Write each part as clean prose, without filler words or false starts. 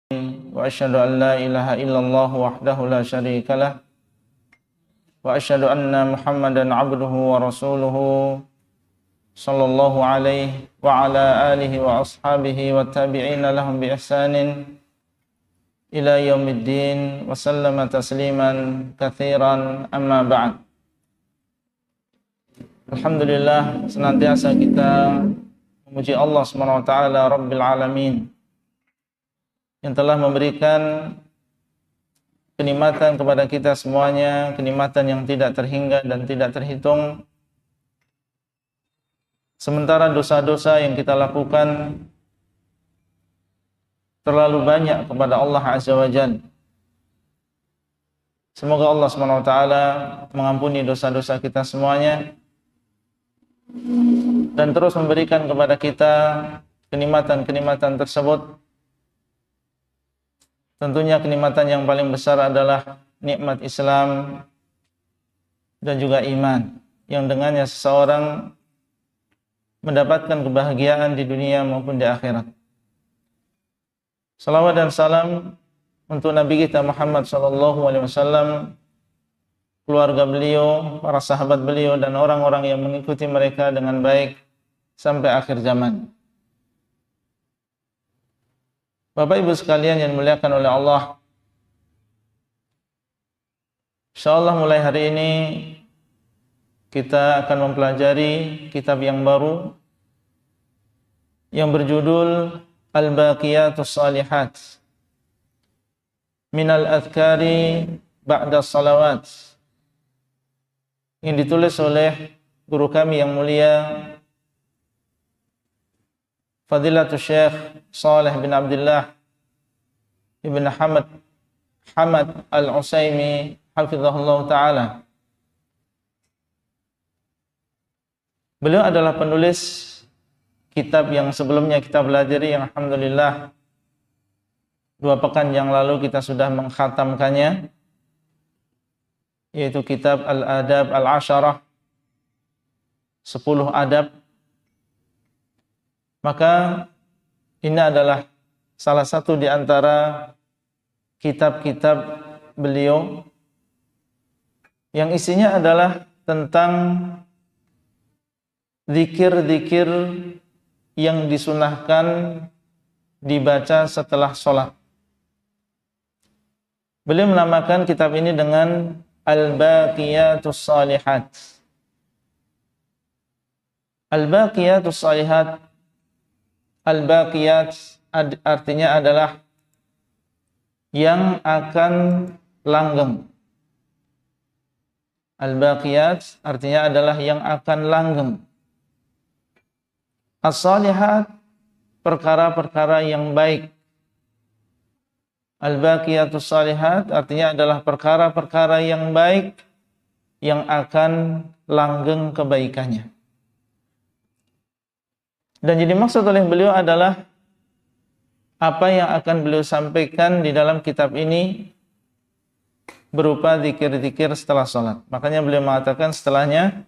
وأشهد أن لا إله إلا الله وحده لا شريك له وأشهد أن محمدا عبده ورسوله صلى الله عليه وعلى آله وأصحابه والتابعين لهم بإحسان إلى يوم الدين وسلم تسليما كثيرا أما بعد. Alhamdulillah, senantiasa kita memuji Allah SWT Rabbil Alamin yang telah memberikan kenikmatan kepada kita semuanya, kenikmatan yang tidak terhingga dan tidak terhitung. Sementara dosa-dosa yang kita lakukan terlalu banyak kepada Allah Azza wa Jalla. Semoga Allah SWT mengampuni dosa-dosa kita semuanya dan terus memberikan kepada kita kenikmatan-kenikmatan tersebut. Tentunya kenikmatan yang paling besar adalah nikmat Islam dan juga iman, yang dengannya seseorang mendapatkan kebahagiaan di dunia maupun di akhirat. Salawat dan salam untuk Nabi kita Muhammad SAW, keluarga beliau, para sahabat beliau, dan orang-orang yang mengikuti mereka dengan baik sampai akhir zaman. Bapak Ibu sekalian yang dimuliakan oleh Allah, insyaallah mulai hari ini kita akan mempelajari kitab yang baru yang berjudul Al-Baqiyatus Shalihat Minal Adhkari Ba'da Salawat, yang ditulis oleh guru kami yang mulia Fadilatul Syekh Shalih bin Abdullah Ibn Hamad Al-Utsaimin hafizahullah ta'ala. Beliau adalah penulis kitab yang sebelumnya kita pelajari, yang alhamdulillah 2 pekan yang lalu kita sudah mengkhatamkannya, yaitu kitab Al-Adab Al-Asharah, 10 adab. Maka ini adalah salah satu di antara kitab-kitab beliau yang isinya adalah tentang zikir-zikir yang disunahkan dibaca setelah sholat. Beliau menamakan kitab ini dengan Al-Baqiyatus Shalihat. Al-Baqiyatus Shalihat, Al-Baqiyat artinya adalah yang akan langgeng. Al-Baqiyat artinya adalah yang akan langgeng. As-Shalihat, perkara-perkara yang baik. Al-Baqiyatus Shalihat artinya adalah perkara-perkara yang baik yang akan langgeng kebaikannya. Dan jadi maksud oleh beliau adalah apa yang akan beliau sampaikan di dalam kitab ini berupa zikir-zikir setelah sholat. Makanya beliau mengatakan setelahnya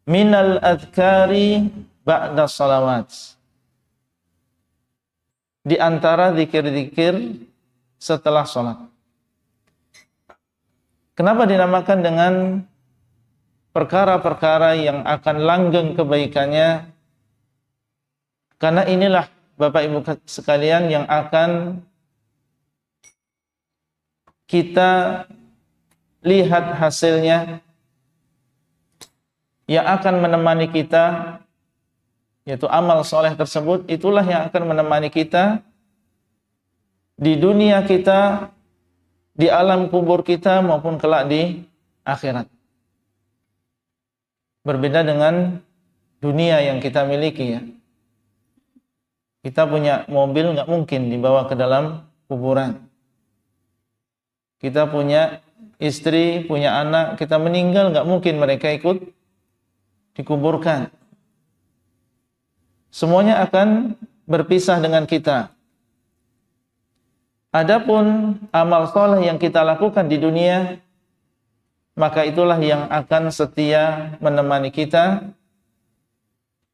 minal adhkari ba'da salawat, di antara zikir-zikir setelah sholat. Kenapa dinamakan dengan perkara-perkara yang akan langgeng kebaikannya? Karena inilah Bapak Ibu sekalian yang akan kita lihat hasilnya, yang akan menemani kita, yaitu amal soleh tersebut. Itulah yang akan menemani kita di dunia kita, di alam kubur kita, maupun kelak di akhirat. Berbeda dengan dunia yang kita miliki, ya. Kita punya mobil, nggak mungkin dibawa ke dalam kuburan. Kita punya istri, punya anak, kita meninggal, nggak mungkin mereka ikut dikuburkan. Semuanya akan berpisah dengan kita. Adapun amal soleh yang kita lakukan di dunia, maka itulah yang akan setia menemani kita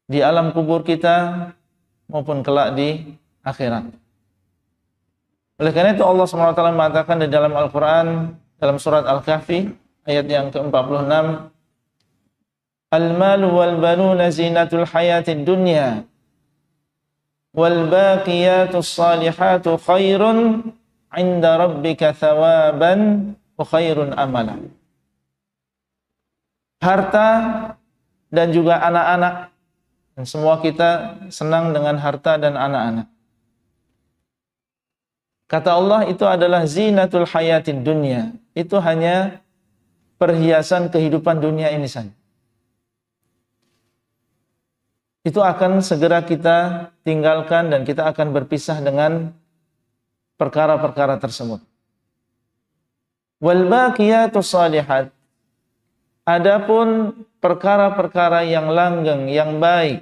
di alam kubur kita maupun kelak di akhirat. Oleh karena itu Allah SWT mengatakan di dalam Al-Quran, dalam surat Al-Kahfi, ayat yang ke-46, Al-malu wal-banuna zinatul hayatid dunya, wal-baqiyatus salihatu khairun inda rabbika thawaban wa khairun amala. Harta dan juga anak-anak, dan semua kita senang dengan harta dan anak-anak. Kata Allah, itu adalah zinatul hayatid dunya. Itu hanya perhiasan kehidupan dunia ini saja. Itu akan segera kita tinggalkan dan kita akan berpisah dengan perkara-perkara tersebut. Wal baqiyatus shalihat. Adapun perkara-perkara yang langgeng, yang baik,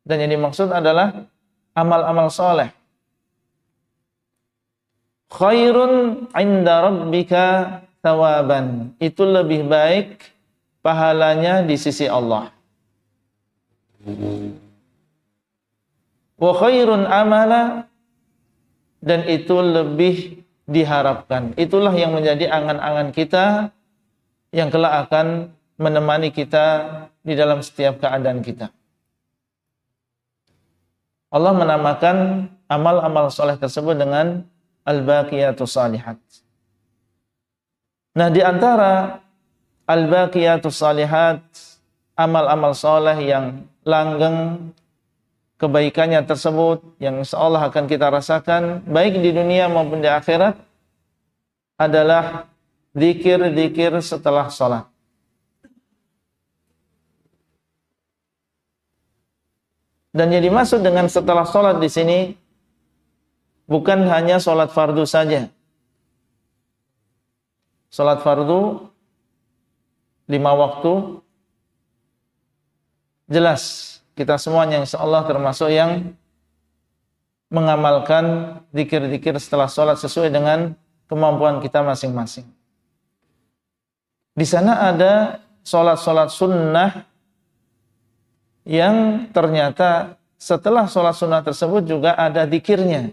dan yang dimaksud adalah amal-amal soleh. Khairun inda rabbika thawaban. Itu lebih baik pahalanya di sisi Allah. Wa khairun amala, dan itu lebih diharapkan. Itulah yang menjadi angan-angan kita yang kelak akan menemani kita di dalam setiap keadaan kita. Allah menamakan amal-amal soleh tersebut dengan al-baqiyatus salihat. Nah, di antara al-baqiyatus salihat, amal-amal soleh yang langgeng kebaikannya tersebut, yang insyaallah akan kita rasakan baik di dunia maupun di akhirat, adalah zikir-zikir setelah sholat. Dan yang dimaksud dengan setelah sholat di sini bukan hanya sholat fardu saja. Sholat fardu 5 waktu, jelas kita semuanya insyaallah termasuk yang mengamalkan zikir-zikir setelah sholat sesuai dengan kemampuan kita masing-masing. Di sana ada sholat-sholat sunnah yang ternyata setelah sholat sunnah tersebut juga ada zikirnya.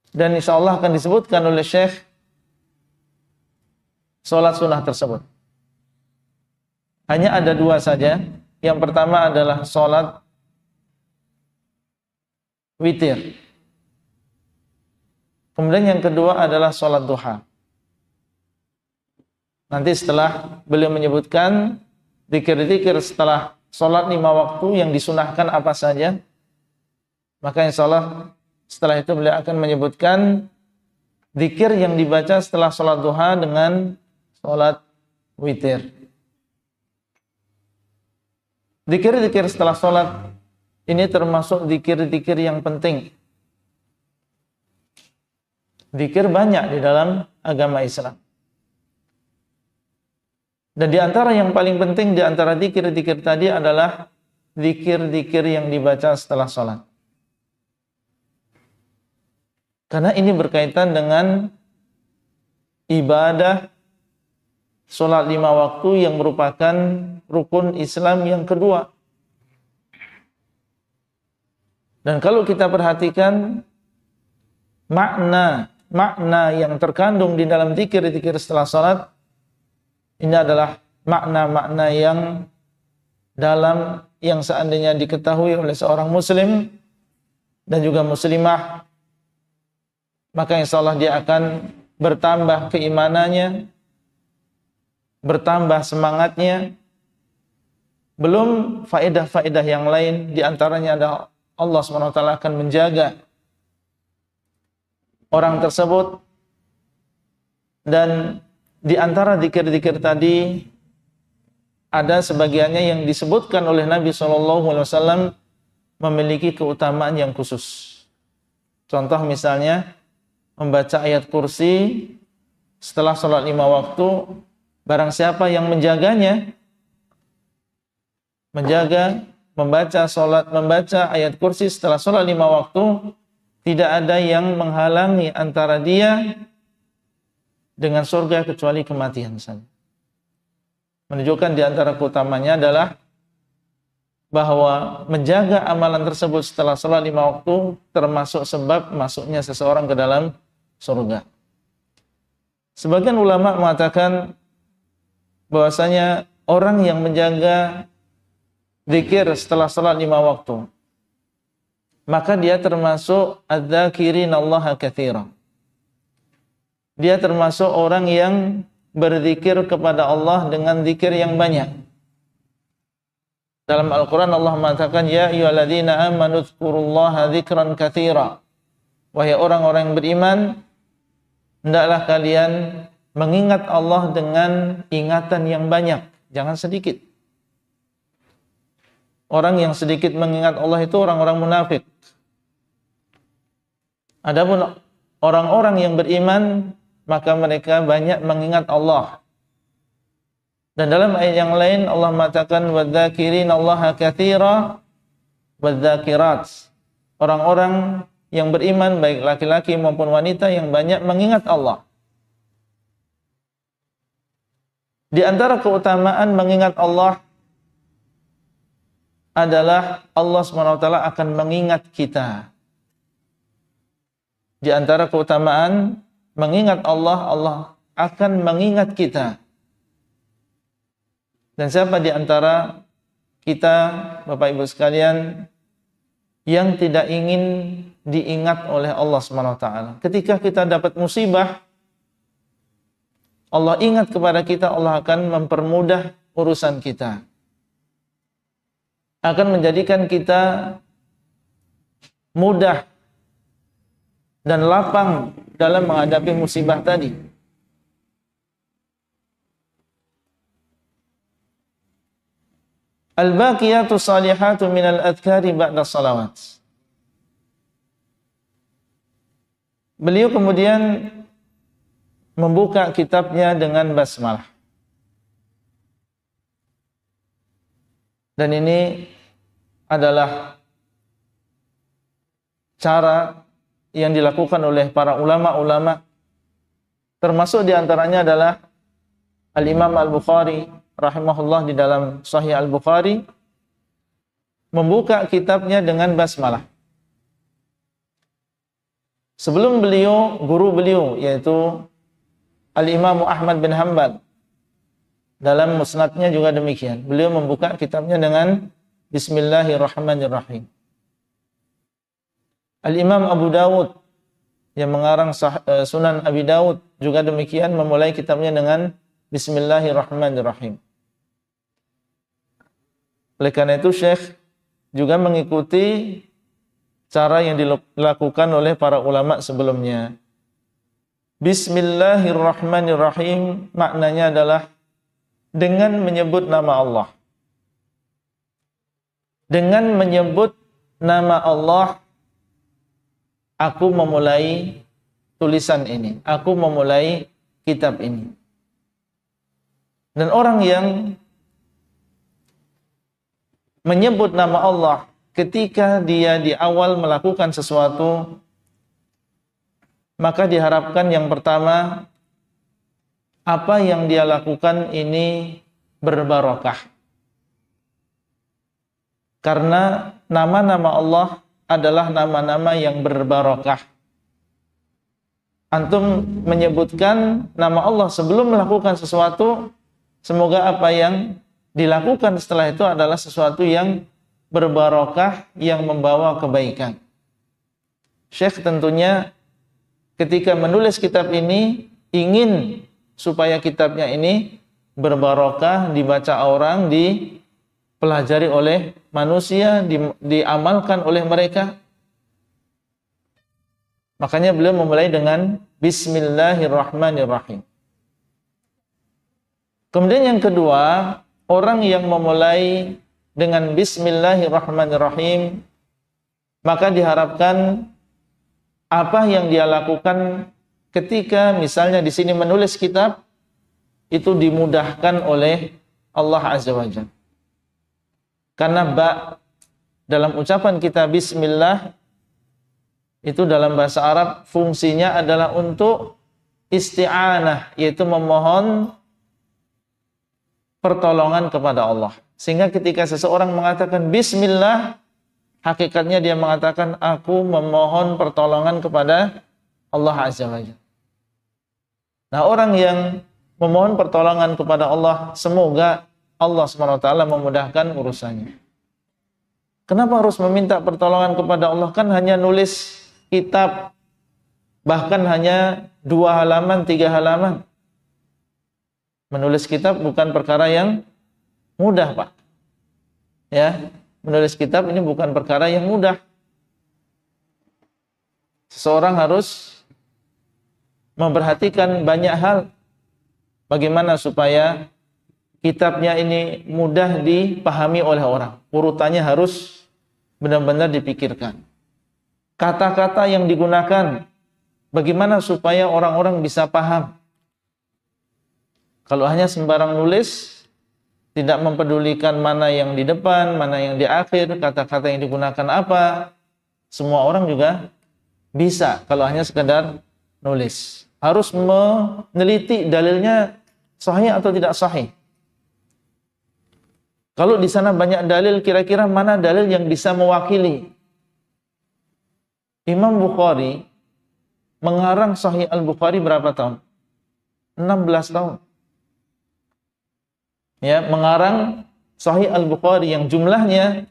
Dan insyaallah akan disebutkan oleh Syekh sholat sunnah tersebut. Hanya ada 2 saja. Yang pertama adalah sholat witir. Kemudian yang kedua adalah sholat duha. Nanti setelah beliau menyebutkan zikir-zikir setelah sholat 5 waktu yang disunahkan apa saja, maka insyaallah setelah itu beliau akan menyebutkan zikir yang dibaca setelah sholat duha dengan sholat witir. Zikir-zikir setelah sholat ini termasuk zikir-zikir yang penting. Zikir banyak di dalam agama Islam. Dan di antara yang paling penting di antara zikir-zikir tadi adalah zikir-zikir yang dibaca setelah sholat. Karena ini berkaitan dengan ibadah sholat 5 waktu yang merupakan rukun Islam yang kedua. Dan kalau kita perhatikan makna yang terkandung di dalam zikir-zikir setelah sholat, ini adalah makna-makna yang dalam, yang seandainya diketahui oleh seorang muslim dan juga muslimah, maka insyaallah dia akan bertambah keimanannya, bertambah semangatnya. Belum faedah-faedah yang lain, di antaranya adalah Allah SWT akan menjaga orang tersebut. Dan di antara zikir-zikir tadi ada sebagiannya yang disebutkan oleh Nabi SAW memiliki keutamaan yang khusus. Contoh misalnya membaca ayat kursi setelah sholat 5 waktu, barang siapa yang menjaganya, membaca ayat kursi setelah sholat 5 waktu, tidak ada yang menghalangi antara dia dengan surga kecuali kematian saja. Menunjukkan di antara keutamanya adalah bahwa menjaga amalan tersebut setelah salat 5 waktu termasuk sebab masuknya seseorang ke dalam surga. Sebagian ulama mengatakan bahwasanya orang yang menjaga zikir setelah salat 5 waktu, maka dia termasuk adz-dzakirinallaha katsiran. Dia termasuk orang yang berzikir kepada Allah dengan zikir yang banyak. Dalam Al-Quran Allah mengatakan, ya ayyuhalladzina amanu dzkurullaha dzikran katsira. Wahai orang-orang yang beriman, hendaklah kalian mengingat Allah dengan ingatan yang banyak, jangan sedikit. Orang yang sedikit mengingat Allah itu orang-orang munafik. Adapun orang-orang yang beriman, maka mereka banyak mengingat Allah. Dan dalam ayat yang lain Allah mengatakan wadzakirinallaha katsira wadzakirat. Orang-orang yang beriman baik laki-laki maupun wanita yang banyak mengingat Allah. Di antara keutamaan mengingat Allah adalah Allah SWT akan mengingat kita. Di antara keutamaan mengingat Allah, Allah akan mengingat kita. Dan siapa di antara kita, Bapak Ibu sekalian, yang tidak ingin diingat oleh Allah SWT? Ketika kita dapat musibah, Allah ingat kepada kita, Allah akan mempermudah urusan kita. Akan menjadikan kita mudah dan lapang dalam menghadapi musibah tadi. Al-baqiyatu salihatu minal adhkari ba'da salawat. Beliau kemudian membuka kitabnya dengan basmalah. Dan ini adalah cara yang dilakukan oleh para ulama-ulama, termasuk diantaranya adalah Al-Imam Al-Bukhari rahimahullah di dalam Sahih Al-Bukhari membuka kitabnya dengan basmalah. Sebelum beliau, guru beliau yaitu Al-Imam Ahmad bin Hanbal dalam musnadnya juga demikian. Beliau membuka kitabnya dengan Bismillahirrahmanirrahim. Al-Imam Abu Dawud yang mengarang Sunan Abi Dawud juga demikian, memulai kitabnya dengan Bismillahirrahmanirrahim. Oleh karena itu Syekh juga mengikuti cara yang dilakukan oleh para ulama sebelumnya. Bismillahirrahmanirrahim maknanya adalah dengan menyebut nama Allah. Dengan menyebut nama Allah, aku memulai tulisan ini. Aku memulai kitab ini. Dan orang yang menyebut nama Allah ketika dia di awal melakukan sesuatu, maka diharapkan yang pertama, apa yang dia lakukan ini berbarokah. Karena nama-nama Allah adalah nama-nama yang berbarokah. Antum menyebutkan nama Allah sebelum melakukan sesuatu, semoga apa yang dilakukan setelah itu adalah sesuatu yang berbarokah, yang membawa kebaikan. Syekh tentunya ketika menulis kitab ini ingin supaya kitabnya ini berbarokah, dibaca orang, dipelajari oleh manusia, diamalkan oleh mereka. Makanya beliau memulai dengan Bismillahirrahmanirrahim. Kemudian yang kedua, orang yang memulai dengan Bismillahirrahmanirrahim, maka diharapkan apa yang dia lakukan ketika misalnya di sini menulis kitab, itu dimudahkan oleh Allah Azza wa Jalla. Karena dalam ucapan kita Bismillah, itu dalam bahasa Arab fungsinya adalah untuk isti'anah, yaitu memohon pertolongan kepada Allah. Sehingga ketika seseorang mengatakan bismillah, hakikatnya dia mengatakan aku memohon pertolongan kepada Allah Azza wa Jalla. Nah, orang yang memohon pertolongan kepada Allah, semoga Allah SWT memudahkan urusannya. Kenapa harus meminta pertolongan kepada Allah? Kan hanya nulis kitab, bahkan hanya 2 halaman, 3 halaman. Menulis kitab bukan perkara yang mudah, Pak. Ya, menulis kitab ini bukan perkara yang mudah. Seseorang harus memperhatikan banyak hal. Bagaimana supaya kitabnya ini mudah dipahami oleh orang. Urutannya harus benar-benar dipikirkan. Kata-kata yang digunakan, bagaimana supaya orang-orang bisa paham. Kalau hanya sembarang nulis, tidak mempedulikan mana yang di depan, mana yang di akhir, kata-kata yang digunakan apa, semua orang juga bisa kalau hanya sekedar nulis. Harus meneliti dalilnya sahih atau tidak sahih. Kalau di sana banyak dalil, kira-kira mana dalil yang bisa mewakili? Imam Bukhari mengarang Sahih Al-Bukhari berapa tahun? 16 tahun. Ya, mengarang Sahih Al-Bukhari yang jumlahnya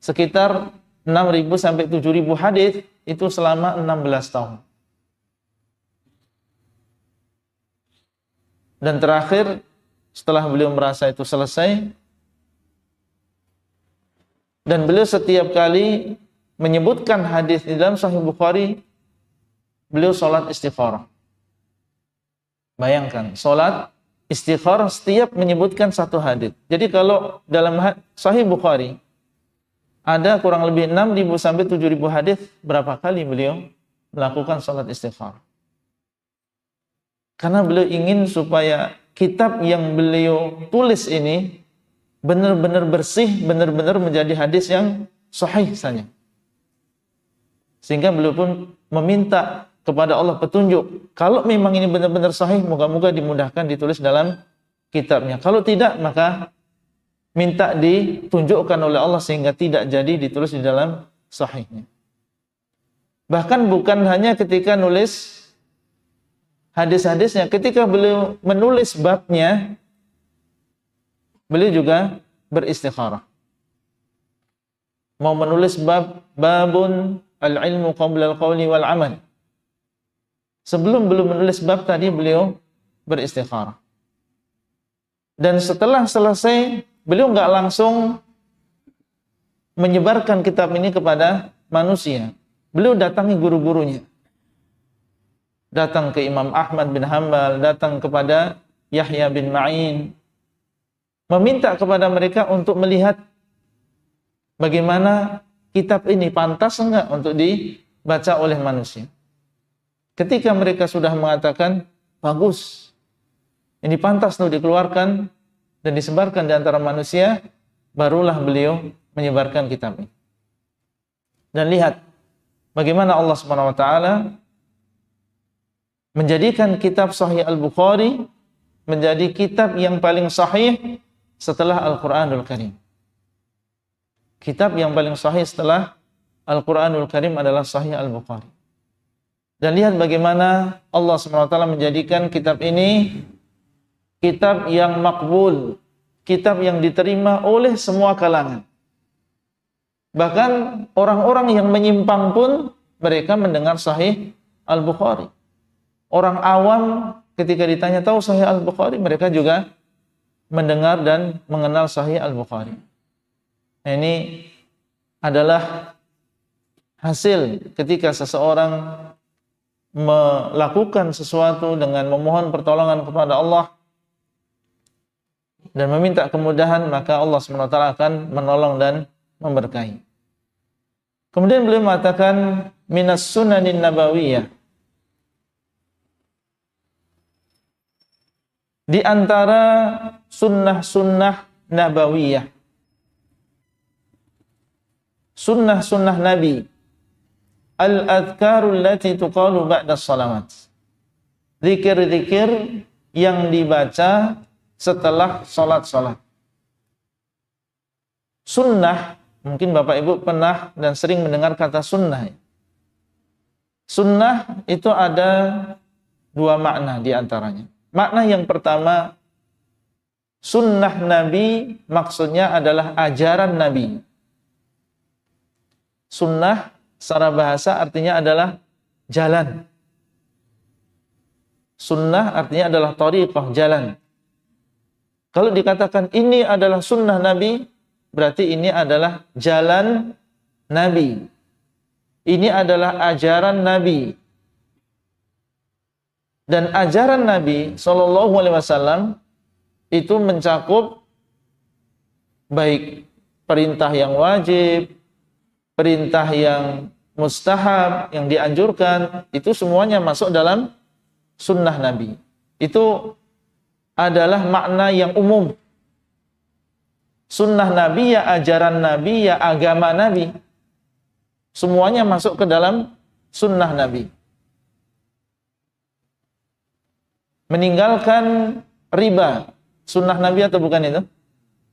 sekitar 6.000 sampai 7.000 hadis itu selama 16 tahun. Dan terakhir setelah beliau merasa itu selesai, dan beliau setiap kali menyebutkan hadis di dalam Sahih Bukhari, beliau sholat istikharah. Bayangkan, sholat istikharah setiap menyebutkan satu hadis. Jadi kalau dalam Sahih Bukhari ada kurang lebih 6.000 sampai 7.000 hadis, berapa kali beliau melakukan sholat istikharah? Karena beliau ingin supaya kitab yang beliau tulis ini benar-benar bersih, benar-benar menjadi hadis yang sahih saja. Sehingga beliau pun meminta kepada Allah petunjuk. Kalau memang ini benar-benar sahih, moga-moga dimudahkan ditulis dalam kitabnya. Kalau tidak, maka minta ditunjukkan oleh Allah sehingga tidak jadi ditulis di dalam sahihnya. Bahkan bukan hanya ketika nulis hadis-hadisnya, ketika beliau menulis babnya, beliau juga beristikharah. Mau menulis babun al-ilmu qabla al-qawli wal amal. Sebelum beliau menulis bab tadi, beliau beristikharah. Dan setelah selesai, beliau nggak langsung menyebarkan kitab ini kepada manusia. Beliau datangi guru-gurunya. Datang ke Imam Ahmad bin Hanbal, datang kepada Yahya bin Ma'in, meminta kepada mereka untuk melihat bagaimana kitab ini pantas enggak untuk dibaca oleh manusia. Ketika mereka sudah mengatakan bagus, ini pantas untuk dikeluarkan dan disebarkan di antara manusia, barulah beliau menyebarkan kitab ini. Dan lihat bagaimana Allah Subhanahu wa taala menjadikan kitab Sahih Al-Bukhari menjadi kitab yang paling sahih setelah Al-Quranul Karim. Kitab yang paling sahih setelah Al-Quranul Karim adalah Sahih Al-Bukhari. Dan lihat bagaimana Allah SWT menjadikan kitab ini kitab yang makbul, kitab yang diterima oleh semua kalangan. Bahkan orang-orang yang menyimpang pun mereka mendengar Sahih Al-Bukhari. Orang awam ketika ditanya tahu Sahih Al-Bukhari, mereka juga mendengar dan mengenal Sahih Al-Bukhari. Nah, ini adalah hasil ketika seseorang melakukan sesuatu dengan memohon pertolongan kepada Allah dan meminta kemudahan, maka Allah SWT akan menolong dan memberkahi. Kemudian beliau mengatakan minas sunanin nabawiyah, di antara sunnah-sunnah nabawiyah, sunnah-sunnah Nabi, al-adhkarul lati tuqalu ba'da salawat, zikir-zikir yang dibaca setelah salat-salat. Sunnah, mungkin Bapak Ibu pernah dan sering mendengar kata sunnah. Sunnah itu ada dua makna di antaranya. Makna yang pertama, sunnah Nabi maksudnya adalah ajaran Nabi. Sunnah secara bahasa artinya adalah jalan. Sunnah artinya adalah thariqah, jalan. Kalau dikatakan ini adalah sunnah Nabi, berarti ini adalah jalan Nabi. Ini adalah ajaran Nabi. Dan ajaran Nabi SAW itu mencakup baik perintah yang wajib, perintah yang mustahab, yang dianjurkan, itu semuanya masuk dalam sunnah Nabi. Itu adalah makna yang umum. Sunnah Nabi ya ajaran Nabi ya agama Nabi. Semuanya masuk ke dalam sunnah Nabi. Meninggalkan riba, sunnah Nabi atau bukan itu?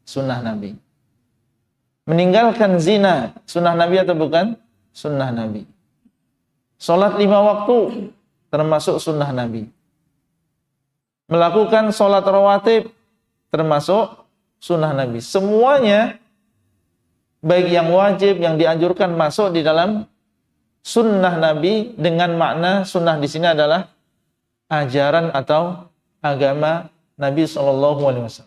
Sunnah Nabi. Meninggalkan zina, sunnah Nabi atau bukan? Sunnah Nabi. Salat 5 waktu, termasuk sunnah Nabi. Melakukan salat rawatib, termasuk sunnah Nabi. Semuanya, baik yang wajib, yang dianjurkan, masuk di dalam sunnah Nabi, dengan makna sunnah di sini adalah ajaran atau agama Nabi SAW.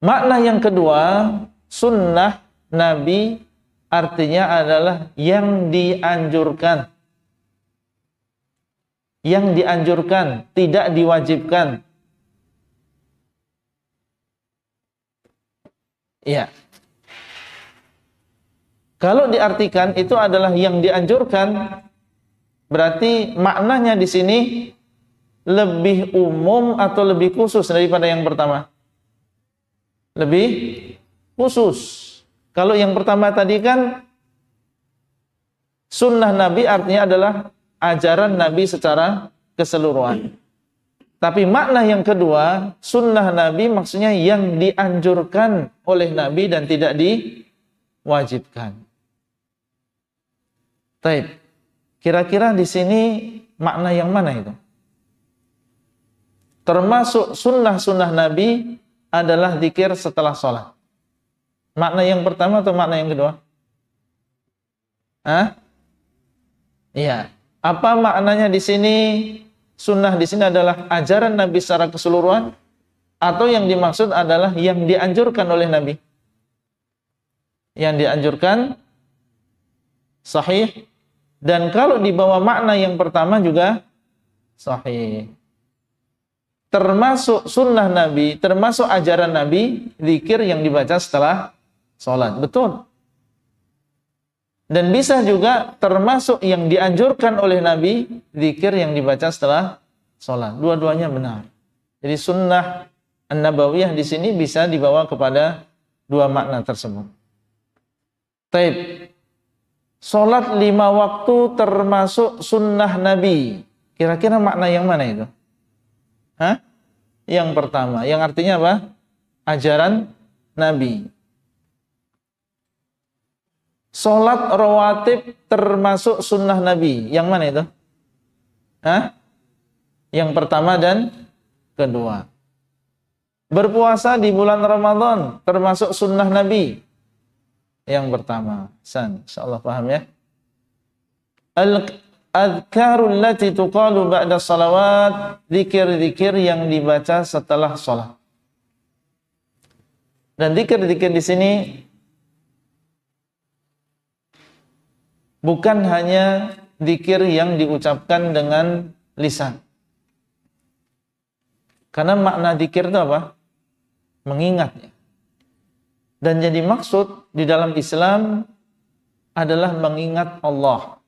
Makna yang kedua, sunnah Nabi artinya adalah yang dianjurkan. Yang dianjurkan, tidak diwajibkan. Ya. Kalau diartikan itu adalah yang dianjurkan, berarti maknanya di sini lebih umum atau lebih khusus daripada yang pertama? Lebih khusus. Kalau yang pertama tadi kan sunnah Nabi artinya adalah ajaran Nabi secara keseluruhan. Tapi makna yang kedua, sunnah Nabi maksudnya yang dianjurkan oleh Nabi dan tidak diwajibkan. Baik. Kira-kira di sini makna yang mana itu? Termasuk sunnah-sunnah Nabi adalah zikir setelah sholat. Makna yang pertama atau makna yang kedua? Iya. Apa maknanya di sini? Sunnah di sini adalah ajaran Nabi secara keseluruhan, atau yang dimaksud adalah yang dianjurkan oleh Nabi? Yang dianjurkan sahih, dan kalau dibawa makna yang pertama juga sahih. Termasuk sunnah Nabi, termasuk ajaran Nabi, zikir yang dibaca setelah sholat. Betul. Dan bisa juga termasuk yang dianjurkan oleh Nabi, zikir yang dibaca setelah sholat. Dua-duanya benar. Jadi sunnah an-nabawiyah di sini bisa dibawa kepada dua makna tersebut. Taib. Sholat 5 waktu termasuk sunnah Nabi. Kira-kira makna yang mana itu? Yang pertama. Yang artinya apa? Ajaran Nabi. Sholat rawatib termasuk sunnah Nabi. Yang mana itu? Yang pertama dan kedua. Berpuasa di bulan Ramadan termasuk sunnah Nabi. Yang pertama. Insyaallah paham ya. Al-adhkarul lati tuqalu ba'da salawat, zikir-zikir yang dibaca setelah sholat. Dan zikir-zikir di sini bukan hanya zikir yang diucapkan dengan lisan. Karena makna zikir itu apa? Mengingat. Dan jadi maksud di dalam Islam adalah mengingat Allah.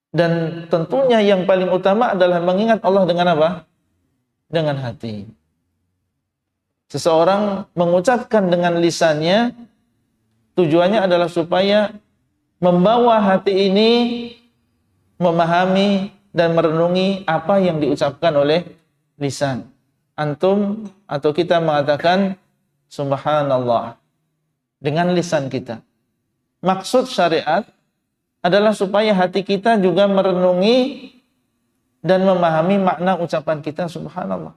Dan tentunya yang paling utama adalah mengingat Allah dengan apa? Dengan hati. Seseorang mengucapkan dengan lisannya, tujuannya adalah supaya membawa hati ini memahami dan merenungi apa yang diucapkan oleh lisan. antum atau kita mengatakan subhanallah dengan lisan kita. Maksud syariat adalah supaya hati kita juga merenungi dan memahami makna ucapan kita subhanallah.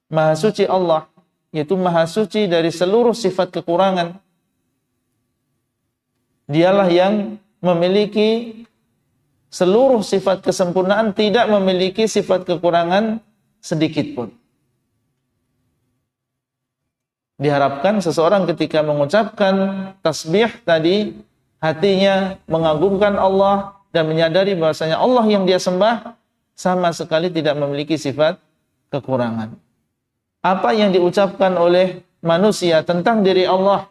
Maha suci Allah, yaitu maha suci dari seluruh sifat kekurangan. Dialah yang memiliki seluruh sifat kesempurnaan, tidak memiliki sifat kekurangan sedikit pun. Diharapkan seseorang ketika mengucapkan tasbih tadi, hatinya mengagungkan Allah dan menyadari bahwasanya Allah yang dia sembah sama sekali tidak memiliki sifat kekurangan. Apa yang diucapkan oleh manusia tentang diri Allah,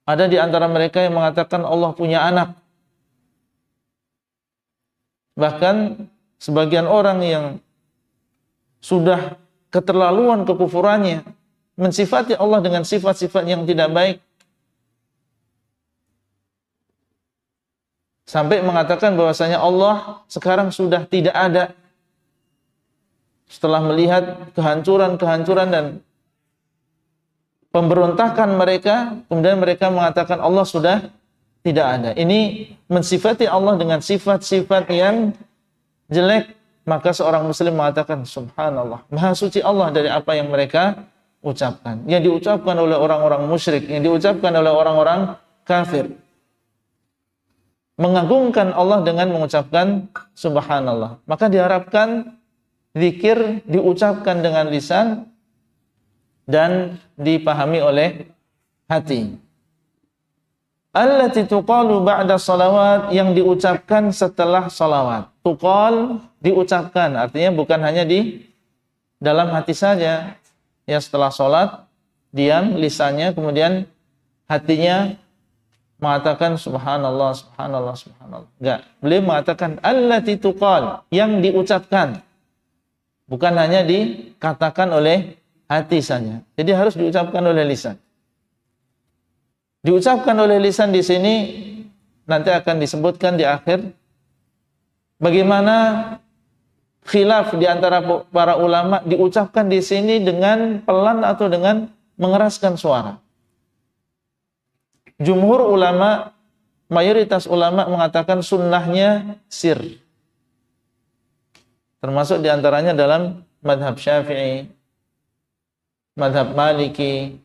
ada di antara mereka yang mengatakan Allah punya anak. Bahkan sebagian orang yang sudah keterlaluan kekufurannya, mensifati Allah dengan sifat-sifat yang tidak baik, sampai mengatakan bahwasanya Allah sekarang sudah tidak ada. Setelah melihat kehancuran-kehancuran dan pemberontakan mereka, kemudian mereka mengatakan Allah sudah tidak ada. Ini mensifati Allah dengan sifat-sifat yang jelek. Maka seorang muslim mengatakan subhanallah, maha suci Allah dari apa yang mereka ucapkan, yang diucapkan oleh orang-orang musyrik, yang diucapkan oleh orang-orang kafir. Mengagungkan Allah dengan mengucapkan subhanallah. Maka diharapkan zikir diucapkan dengan lisan dan dipahami oleh hati. Allati tuqalu ba'da salawat, yang diucapkan setelah salawat. Tuqal diucapkan, artinya bukan hanya di dalam hati saja. Ya, setelah salat diam lisannya, kemudian hatinya mengatakan subhanallah, subhanallah, subhanallah. Enggak, beliau mengatakan allati tuqal, yang diucapkan. Bukan hanya dikatakan oleh hati saja. Jadi harus diucapkan oleh lisan. Diucapkan oleh lisan di sini nanti akan disebutkan di akhir bagaimana khilaf di antara para ulama, diucapkan di sini dengan pelan atau dengan mengeraskan suara. Jumhur ulama, mayoritas ulama mengatakan sunnahnya sir. Termasuk diantaranya dalam madhab Syafi'i, madhab Maliki,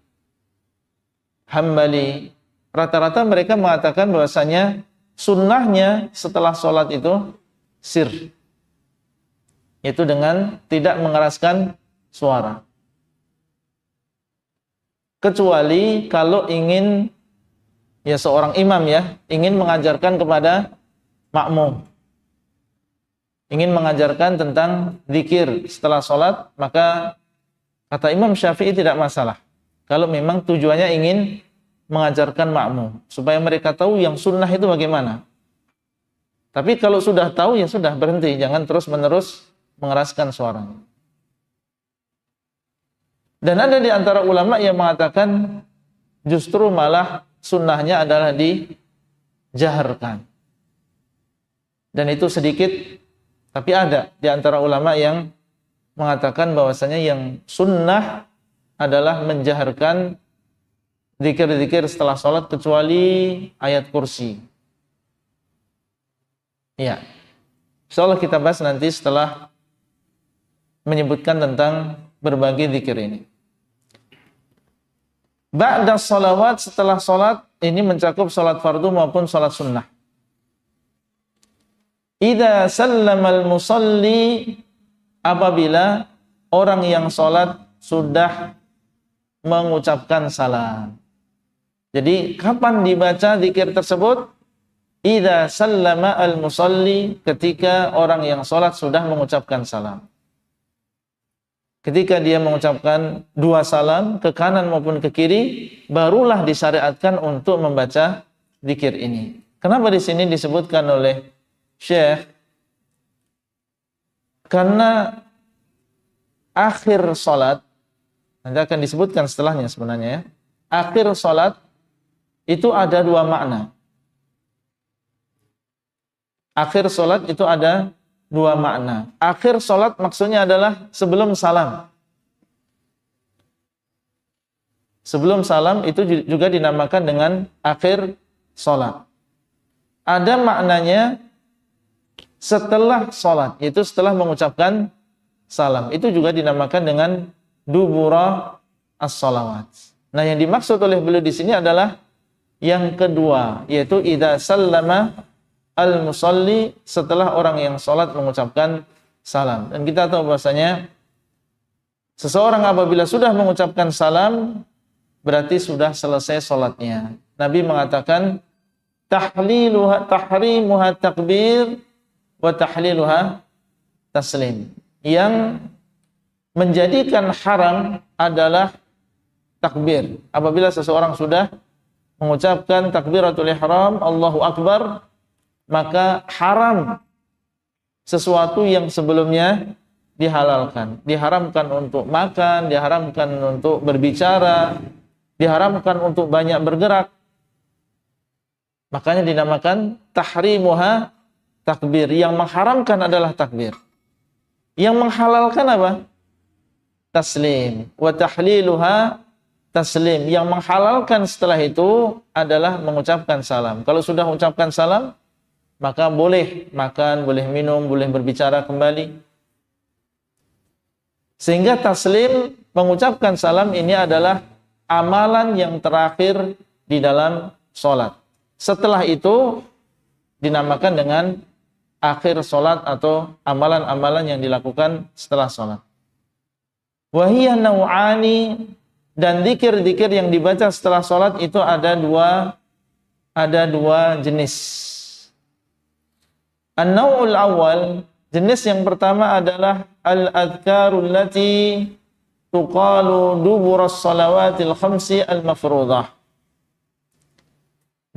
Hambali. Rata-rata mereka mengatakan bahwasanya sunnahnya setelah sholat itu sir, yaitu dengan tidak mengeraskan suara. Kecuali kalau ingin, ya seorang imam ya, ingin mengajarkan kepada makmum, ingin mengajarkan tentang zikir setelah sholat, maka kata Imam Syafi'i tidak masalah. Kalau memang tujuannya ingin mengajarkan makmum, supaya mereka tahu yang sunnah itu bagaimana. Tapi kalau sudah tahu, ya sudah, berhenti. Jangan terus-menerus mengeraskan suaranya. Dan ada di antara ulama yang mengatakan justru malah sunnahnya adalah dijaharkan. Dan itu sedikit, tapi ada di antara ulama yang mengatakan bahwasanya yang sunnah adalah menjaharkan zikir-zikir setelah sholat kecuali ayat kursi. Ya, insyaallah kita bahas nanti setelah menyebutkan tentang berbagai zikir ini. Ba'da sholawat, setelah sholat, ini mencakup sholat fardu maupun sholat sunnah. Idza sallamal musalli, apabila orang yang sholat sudah mengucapkan salam. Jadi kapan dibaca zikir tersebut? Idza sallama al musalli, ketika orang yang sholat sudah mengucapkan salam. Ketika dia mengucapkan dua salam ke kanan maupun ke kiri, barulah disyariatkan untuk membaca zikir ini. Kenapa di sini disebutkan oleh Syekh? Karena akhir salat, nanti akan disebutkan setelahnya sebenarnya ya. Akhir salat itu ada dua makna. Akhir salat itu ada dua makna. Akhir sholat maksudnya adalah sebelum salam. Sebelum salam itu juga dinamakan dengan akhir sholat. Ada maknanya setelah sholat, yaitu setelah mengucapkan salam. Itu juga dinamakan dengan dubura as-sholawat. Nah, yang dimaksud oleh beliau di sini adalah yang kedua, yaitu idza sallama al-musalli, setelah orang yang sholat mengucapkan salam. Dan kita tahu bahasanya seseorang apabila sudah mengucapkan salam berarti sudah selesai sholatnya. Nabi mengatakan tahrimuha takbir wa tahliluha taslim. Yang menjadikan haram adalah takbir. Apabila seseorang sudah mengucapkan takbiratul ihram, Allahu Akbar, maka haram sesuatu yang sebelumnya dihalalkan. Diharamkan untuk makan, diharamkan untuk berbicara, diharamkan untuk banyak bergerak. Makanya dinamakan tahrimuha takbir. Yang mengharamkan adalah takbir. Yang menghalalkan apa? Taslim. Wa tahliluha taslim. Yang menghalalkan setelah itu adalah mengucapkan salam. Kalau sudah mengucapkan salam, maka boleh makan, boleh minum, boleh berbicara kembali. Sehingga taslim, mengucapkan salam ini adalah amalan yang terakhir di dalam sholat. Setelah itu dinamakan dengan akhir sholat atau amalan-amalan yang dilakukan setelah sholat. Wahiyah naw'ani, dan zikir-zikir yang dibaca setelah sholat itu ada dua jenis. An-naw'ul awal, jenis yang pertama adalah al-adhkarul lati tuqalu duburas salawatil khamsi al-mafruḍah.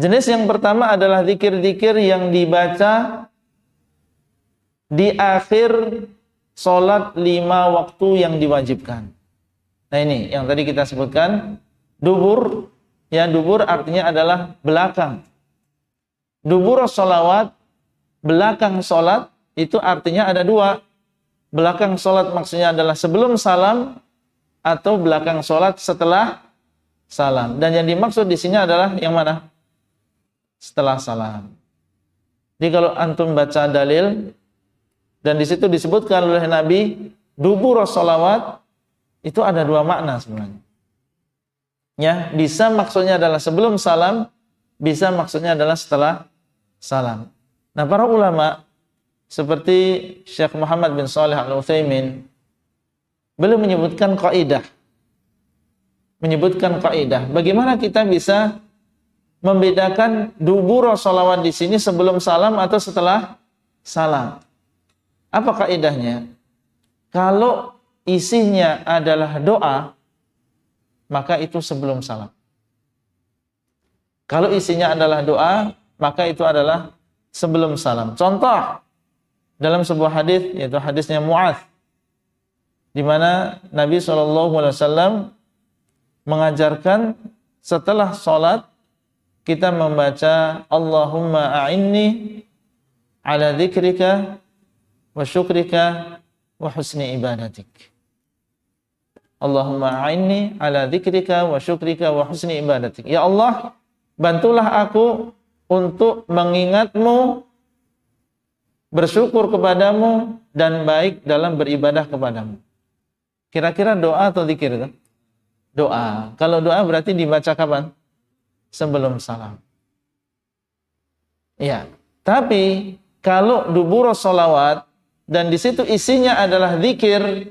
Jenis yang pertama adalah zikir-zikir yang dibaca di akhir sholat 5 waktu yang diwajibkan. Nah ini yang tadi kita sebutkan, dubur. Ya, dubur artinya adalah belakang. Dubur sholawat, belakang sholat, itu artinya ada dua. Belakang sholat maksudnya adalah sebelum salam atau belakang sholat setelah salam. Dan yang dimaksud di sini adalah yang mana? Setelah salam. Jadi kalau antum baca dalil dan di situ disebutkan oleh Nabi dubur sholawat, itu ada dua makna sebenarnya. Ya, bisa maksudnya adalah sebelum salam, bisa maksudnya adalah setelah salam. Nah, para ulama seperti Syekh Muhammad bin Shalih Al-Utsaimin beliau menyebutkan kaidah. Bagaimana kita bisa membedakan dubur sholawat di sini sebelum salam atau setelah salam? Apa kaidahnya? Kalau isinya adalah doa, maka itu sebelum salam. Kalau isinya adalah doa, maka itu adalah sebelum salam. Contoh dalam sebuah hadis, yaitu hadisnya Mu'adz, di mana Nabi SAW mengajarkan setelah sholat kita membaca Allahumma a'inni ala dzikrika wa syukrika wa husni ibadatik. Allahumma a'inni ala dzikrika wa syukrika wa husni ibadatik. Ya Allah, bantulah aku untuk mengingatmu, bersyukur kepadamu, dan baik dalam beribadah kepadamu. Kira-kira doa atau zikir itu? Doa. Kalau doa berarti dibaca kapan? Sebelum salam. Ya. Tapi kalau dubur sholawat dan di situ isinya adalah zikir,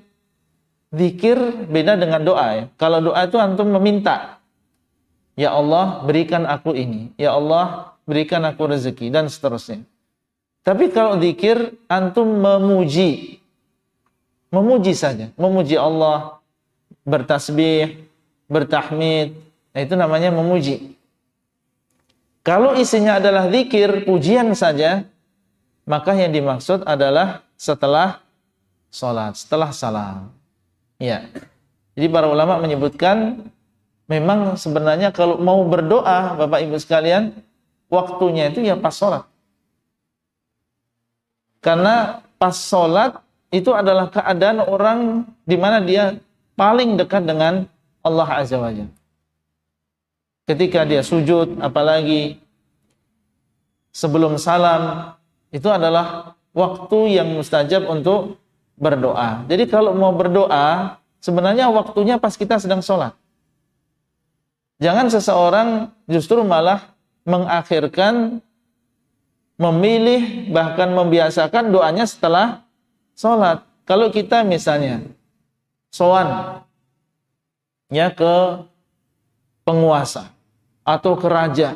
zikir beda dengan doa ya. Kalau doa itu antum meminta, ya Allah berikan aku ini, ya Allah berikan aku rezeki, dan seterusnya. Tapi kalau zikir antum memuji saja, memuji Allah, bertasbih, bertahmid, nah itu namanya memuji. Kalau isinya adalah zikir, pujian saja, maka yang dimaksud adalah setelah sholat, setelah salam. Ya. Jadi para ulama menyebutkan memang sebenarnya kalau mau berdoa, Bapak Ibu sekalian, waktunya itu ya pas sholat. Karena pas sholat itu adalah keadaan orang di mana dia paling dekat dengan Allah Azza wa Jalla. Ketika dia sujud, apalagi sebelum salam, itu adalah waktu yang mustajab untuk berdoa. Jadi kalau mau berdoa, sebenarnya waktunya pas kita sedang sholat. Jangan seseorang justru malah mengakhirkan, memilih, bahkan membiasakan doanya setelah sholat. Kalau kita misalnya sowan ya ke penguasa atau ke raja,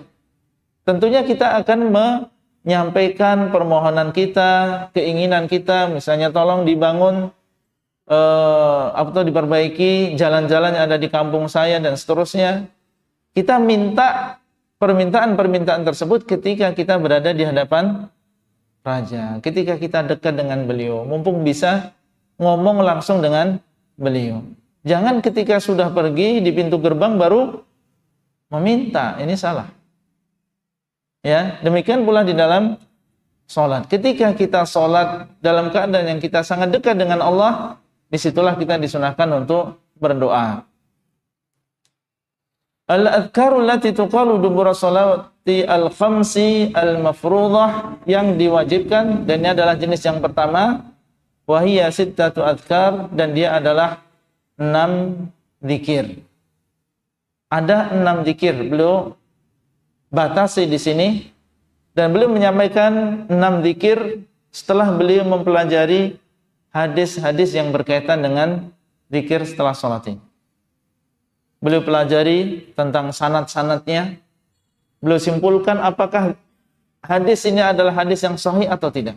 tentunya kita akan menyampaikan permohonan kita, keinginan kita, misalnya tolong dibangun atau diperbaiki jalan-jalan yang ada di kampung saya dan seterusnya. Kita minta permintaan-permintaan tersebut ketika kita berada di hadapan raja, ketika kita dekat dengan beliau, mumpung bisa ngomong langsung dengan beliau. Jangan ketika sudah pergi di pintu gerbang baru meminta, ini salah. Ya, demikian pula di dalam sholat. Ketika kita sholat dalam keadaan yang kita sangat dekat dengan Allah, disitulah kita disunahkan untuk berdoa. Al-adhkaru allati tuqalu dubura sholati al-khamsi al-mafruḍah, yang diwajibkan, dan ini adalah jenis yang pertama, wa hiya sittatu adhkar, dan dia adalah 6 zikir. Ada 6 zikir, beliau batasi di sini, dan beliau menyampaikan 6 zikir setelah beliau mempelajari hadis-hadis yang berkaitan dengan zikir setelah sholat ini. Beliau pelajari tentang sanad-sanadnya. Beliau simpulkan apakah hadis ini adalah hadis yang sahih atau tidak.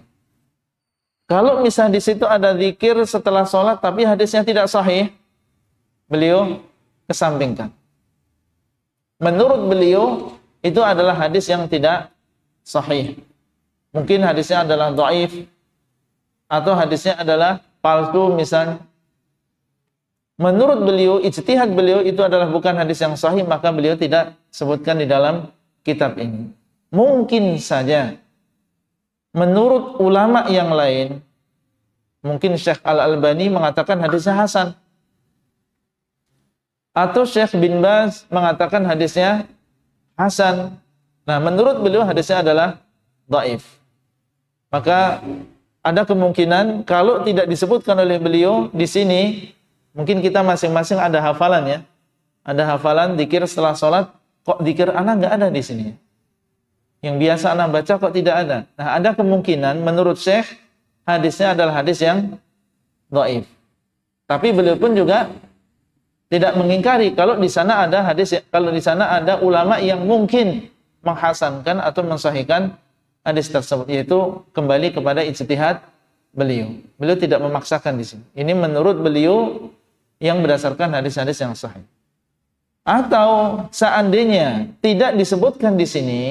Kalau misalnya di situ ada zikir setelah sholat tapi hadisnya tidak sahih, beliau kesampingkan. Menurut beliau itu adalah hadis yang tidak sahih. Mungkin hadisnya adalah dhaif atau hadisnya adalah palsu misalnya. Menurut beliau, ijtihad beliau itu adalah bukan hadis yang sahih, maka beliau tidak sebutkan di dalam kitab ini. Mungkin saja menurut ulama yang lain, mungkin Syekh Al-Albani mengatakan hadisnya hasan, atau Syekh bin Baz mengatakan hadisnya hasan. Nah, menurut beliau hadisnya adalah dhaif. Maka ada kemungkinan kalau tidak disebutkan oleh beliau di sini, mungkin kita masing-masing ada hafalan ya. Ada hafalan zikir setelah sholat, kok zikir ana nggak ada di sini. Yang biasa ana baca kok tidak ada. Nah, ada kemungkinan menurut Syekh hadisnya adalah hadis yang dhaif. Tapi beliau pun juga tidak mengingkari kalau di sana ada hadis, kalau di sana ada ulama yang mungkin menghasankan atau mensahihkan hadis tersebut, yaitu kembali kepada ijtihad beliau. Beliau tidak memaksakan di sini. Ini menurut beliau yang berdasarkan hadis-hadis yang sahih. Atau seandainya tidak disebutkan di sini,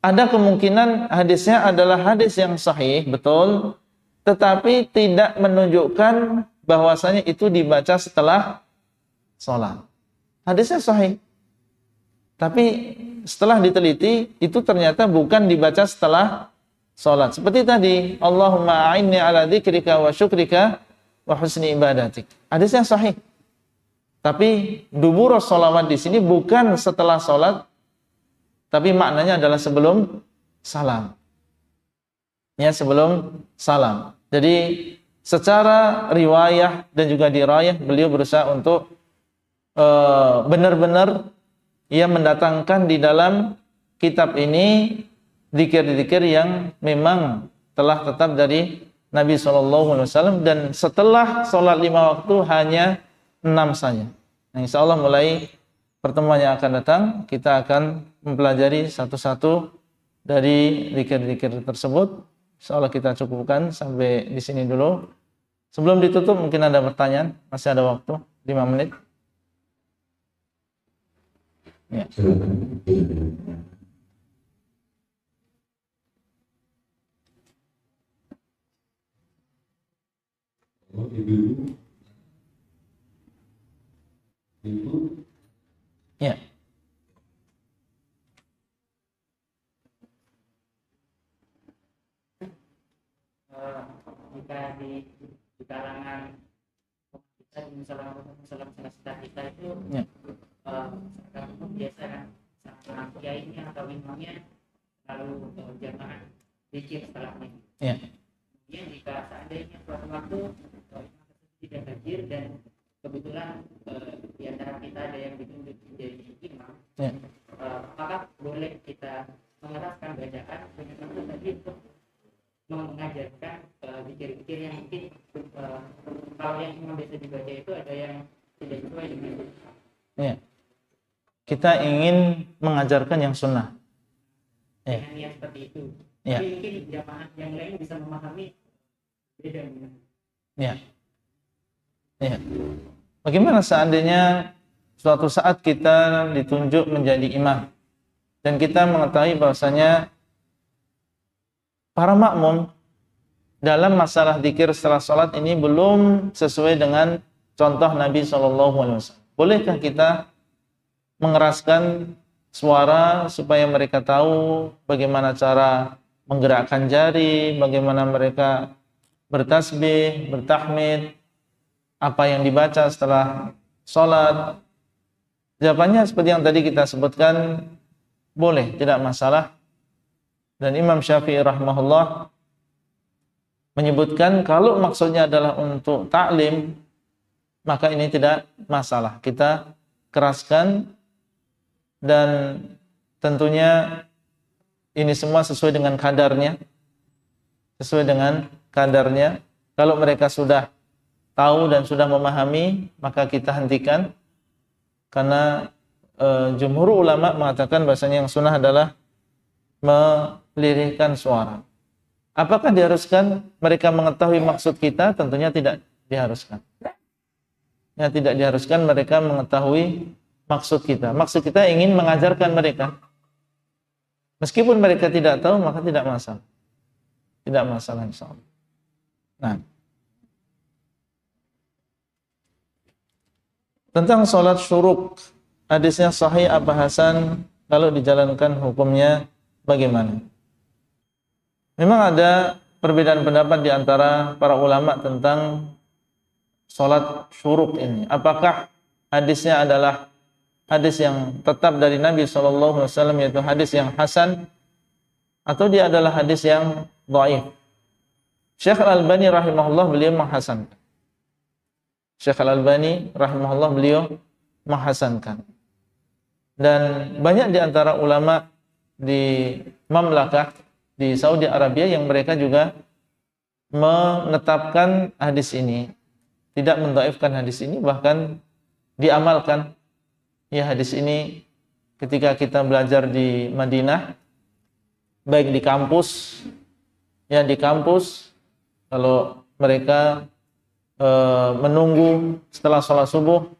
ada kemungkinan hadisnya adalah hadis yang sahih, betul, tetapi tidak menunjukkan bahwasanya itu dibaca setelah sholat. Hadisnya sahih, tapi setelah diteliti, itu ternyata bukan dibaca setelah sholat. Seperti tadi, Allahumma a'inni ala dzikrika wa syukrika wa husni ibadatik. Hadisnya sahih. Tapi duburus sholawat di sini bukan setelah sholat, tapi maknanya adalah sebelum salam. Ya, sebelum salam. Jadi secara riwayah dan juga dirayah, beliau berusaha untuk benar-benar ia mendatangkan di dalam kitab ini zikir-zikir yang memang telah tetap dari Nabi SAW, dan setelah sholat 5 waktu hanya 6 saja. Nah, insya Allah mulai pertemuan yang akan datang kita akan mempelajari satu-satu dari zikir-zikir tersebut. Insya Allah kita cukupkan sampai di sini dulu. Sebelum ditutup mungkin ada pertanyaan, masih ada waktu 5 menit. Ya. Ya. masalah kita itu Ya. sekarang pun biasa kan sama kiainya atau imamnya lalu jamaah zikir setelahnya. Ya. Kemudian jika seandainya suatu waktu imam tidak hadir dan kebetulan di antara kita ada yang ditunjuk menjadi imam, Ya. maka boleh kita mengeraskan bacaan dengan maksud tadi untuk mengajarkan zikir-zikir yang mungkin kalau yang imam biasa dibaca itu ada yang tidak sesuai dengan Ya. Kita ingin mengajarkan yang sunnah. Ya. dengan yang seperti itu. Ya. Tapi mungkin jamaah yang lain bisa memahami beda. Ya. Ya. Bagaimana seandainya suatu saat kita ditunjuk menjadi imam dan kita mengetahui bahwasanya para makmum dalam masalah zikir setelah salat ini belum sesuai dengan contoh Nabi SAW. Bolehkah kita mengeraskan suara supaya mereka tahu bagaimana cara menggerakkan jari, bagaimana mereka bertasbih, bertahmid, apa yang dibaca setelah salat? Jawabannya seperti yang tadi kita sebutkan, boleh, tidak masalah. Dan Imam Syafi'i rahimahullah menyebutkan kalau maksudnya adalah untuk ta'lim, maka ini tidak masalah. Kita keraskan dan tentunya ini semua sesuai dengan kadarnya. Sesuai dengan kadarnya. Kalau mereka sudah tahu dan sudah memahami, maka kita hentikan. Karena jumhur ulama mengatakan bahasanya yang sunnah adalah melirihkan suara. Apakah diharuskan mereka mengetahui maksud kita? Tentunya tidak diharuskan. Ya, tidak diharuskan mereka mengetahui maksud kita. Maksud kita ingin mengajarkan mereka. Meskipun mereka tidak tahu, maka tidak masalah. Tidak masalah insyaallah. Nah, tentang sholat syuruk, hadisnya sahih apa hasan, kalau dijalankan hukumnya bagaimana? Memang ada perbedaan pendapat di antara para ulama tentang sholat syuruk ini. Apakah hadisnya adalah hadis yang tetap dari Nabi SAW, yaitu hadis yang hasan, atau dia adalah hadis yang dhaif? Syekh Al-Albani rahimahullah beliau menghasankan. Syekh Al-Albani rahimahullah beliau menghasankan. Dan banyak di antara ulama di Mamlakah di Saudi Arabia yang mereka juga menetapkan hadis ini, tidak mendhaifkan hadis ini, bahkan diamalkan. Ya, hadis ini ketika kita belajar di Madinah, baik di kampus, ya di kampus, kalau mereka menunggu setelah sholat subuh,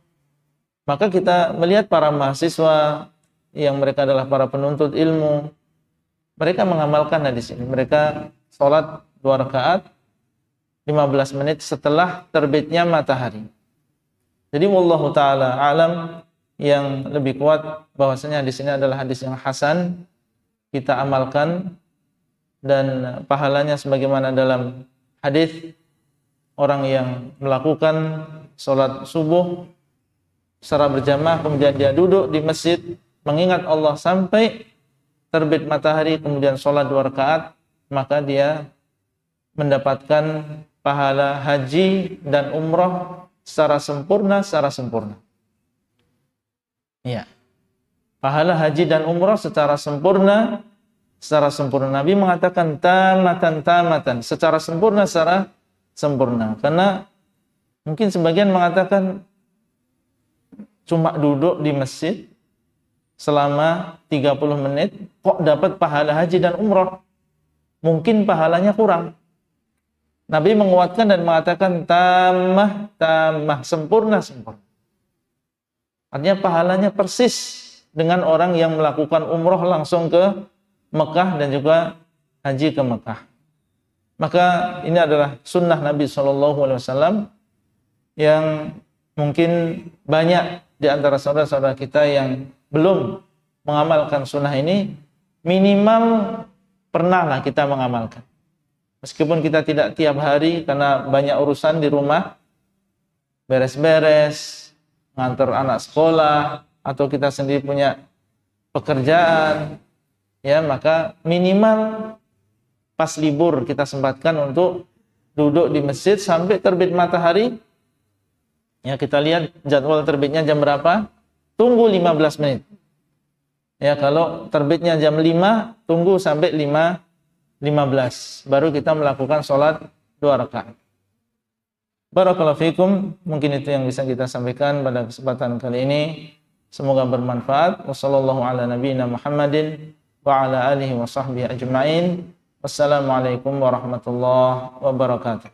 maka kita melihat para mahasiswa yang mereka adalah para penuntut ilmu, mereka mengamalkan hadis ini. Mereka sholat 2 rakaat 15 menit setelah terbitnya matahari. Jadi wallahu ta'ala alam, yang lebih kuat bahwasanya hadis ini adalah hadis yang hasan, kita amalkan, dan pahalanya sebagaimana dalam hadis orang yang melakukan sholat subuh secara berjamaah, kemudian dia duduk di masjid mengingat Allah sampai terbit matahari, kemudian sholat 2 rakaat, maka dia mendapatkan pahala haji dan umrah secara sempurna. Ya, pahala haji dan umrah secara sempurna. Nabi mengatakan tamatan, secara sempurna. Karena mungkin sebagian mengatakan cuma duduk di masjid selama 30 menit kok dapat pahala haji dan umrah. Mungkin pahalanya kurang. Nabi menguatkan dan mengatakan tamah, sempurna. Artinya pahalanya persis dengan orang yang melakukan umrah langsung ke Mekah dan juga haji ke Mekah. Maka ini adalah sunnah Nabi SAW yang mungkin banyak di antara saudara-saudara kita yang belum mengamalkan sunnah ini. Minimal pernahlah kita mengamalkan. Meskipun kita tidak tiap hari karena banyak urusan di rumah, beres-beres, ngantar anak sekolah, atau kita sendiri punya pekerjaan, ya maka minimal pas libur kita sempatkan untuk duduk di masjid sampai terbit matahari. Ya, kita lihat jadwal terbitnya jam berapa, tunggu 15 menit. Ya, kalau terbitnya jam 5, tunggu sampai 5.15, baru kita melakukan sholat 2 rakaat. Barakallahu fikum, mungkin itu yang bisa kita sampaikan pada kesempatan kali ini. Semoga bermanfaat. Wassallallahu ala nabiyyina Muhammadin wa ala alihi wa sahbihi ajma'in. Wassalamualaikum warahmatullahi wabarakatuh.